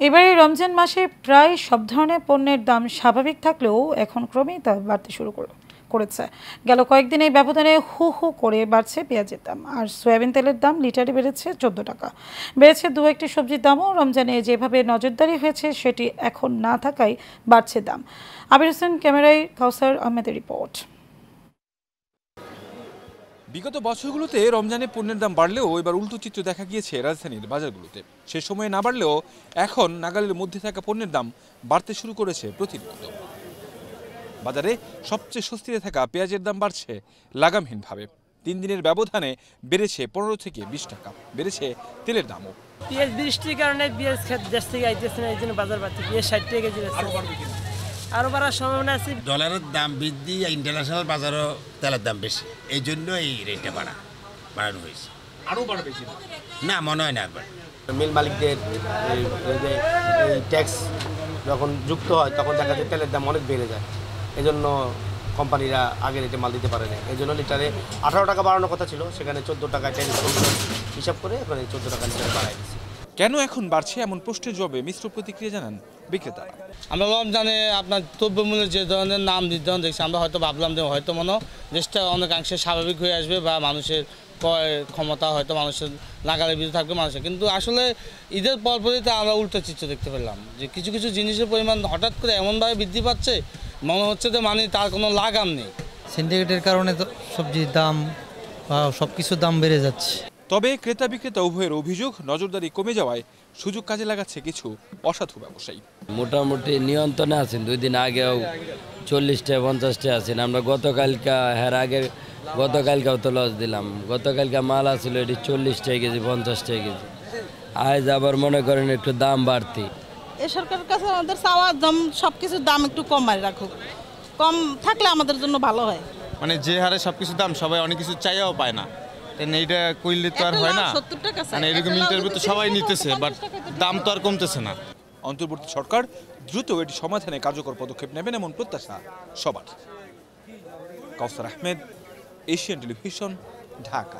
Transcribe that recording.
এবারে রমজান মাসে প্রায় সব ধরনের পণ্যের দাম স্বাভাবিক থাকলেও এখন ক্রমেই তা বাড়তে শুরু করেছে। গেল কয়েকদিন এই ব্যবধানে হু হু করে বাড়ছে পেঁয়াজের দাম, আর সয়াবিন তেলের দাম লিটারে বেড়েছে 14 টাকা। বেড়েছে দু একটি সবজির দামও। রমজানে যেভাবে নজরদারি হয়েছে সেটি এখন না থাকায় বাড়ছে দাম। আবির হোসেন ক্যামেরায়, কাউসার আহমেদের রিপোর্ট। বিগত বছরগুলোতে রমজানে পণ্যের দাম বাড়লেও এবার উল্টো চিত্র দেখা গিয়েছে রাজধানীর বাজারগুলোতে। সে সময়ে না বাড়লেও এখন নাগালের মধ্যে থাকা পণ্যের দাম বাড়তে শুরু করেছে প্রতিনিয়ত। বাজারে সবচেয়ে স্বস্তিতে থাকা পেঁয়াজের দাম বাড়ছে লাগামহীনভাবে। 3 দিনের ব্যবধানে বেড়েছে 15 থেকে 20 টাকা। বেড়েছে তেলের দামও। পেঁয়াজ বৃষ্টির কারণে পেঁয়াজ দেশ থেকে আইতেছে না, এই জন্য বাজার বাড়ছে। পেঁয়াজ 60 টাকা কেজি আরো বাড়ার সম্ভাবনা আছে। ডলারের দাম বৃদ্ধি, ইন্টারন্যাশনাল বাজারও তেলের দাম বেশি, এই জন্য এই রেটটা বাড়ানো হয়েছে। আরও বাড়বে না, মনে হয় না একবার। মিল মালিকদের ট্যাক্স যখন যুক্ত হয় তখন দেখা যায় তেলের দাম অনেক বেড়ে যায়। এজন্য কোম্পানিরা আগে রেটে মাল দিতে পারে না। এই জন্য লিটারে 18 টাকা বাড়ানোর কথা ছিল, সেখানে 14 টাকা ট্যাক্স হিসাব করে এখন 14 টাকা লিটারে বাড়াই দিচ্ছে। কেন এখন বাড়ছে এমন প্রশ্নের জবাবে মিশ্র প্রতিক্রিয়া জানান বিক্রেতারা। আমরা রমজানে আপনার দ্রব্যমূল্যের যে ধরনের নাম নির্ধারণ দেখছি, আমরা হয়তো ভাবলাম যে হয়তো দেশটা অনেকাংশে স্বাভাবিক হয়ে আসবে বা মানুষের ক্রয় ক্ষমতা হয়তো মানুষের নাগালের ভিতরে থাকবে মানুষের, কিন্তু আসলে ঈদের পরপরইতে আমরা উল্টো চিত্র দেখতে পেলাম যে কিছু কিছু জিনিসের পরিমাণ হঠাৎ করে এমনভাবে বৃদ্ধি পাচ্ছে, মনে হচ্ছে যে তার কোনো লাগাম নেই। সিন্ডিকেটের কারণে তো সবজির দাম বা সব কিছুর দাম বেড়ে যাচ্ছে। তবে ক্রেতা বিক্রেতা উভয়ের অভিযোগ, নজরদারি কমে যাওয়ায় সুযোগ কাজে লাগাচ্ছে কিছু অসাধু ব্যবসায়ী। মোটামুটি নিয়ন্ত্রণে আছেন। 2 দিন আগেও 40টা 50টা আছেন। আমরা গতকালকেও তো লস দিলাম। গতকালকে মাল আসছিল এটি 40 টাকা কেজি, 50 টাকা কেজি। আজ আবার মনে করেন একটু দাম বাড়তি। এই সরকারের কাছে আমাদের চাওয়া দাম সব কিছুর দাম একটু কমায় রাখুক, কম থাকলে আমাদের জন্য ভালো হয়। মানে যে হারে সব কিছুর দাম, সবাই অনেক কিছু চাইও পায় না, এইটা করলে তো আর হয় না। মানে এরকম ইন্টারভিউ তো সবাই নিতেছে, বাট দাম তো আর কমতেছে না। অন্তর্বর্তী সরকার দ্রুত এটি সমাধানে কার্যকর পদক্ষেপ নেবেন এমন প্রত্যাশা সবার। কাউসার আহমেদ, এশিয়ান টেলিভিশন, ঢাকা।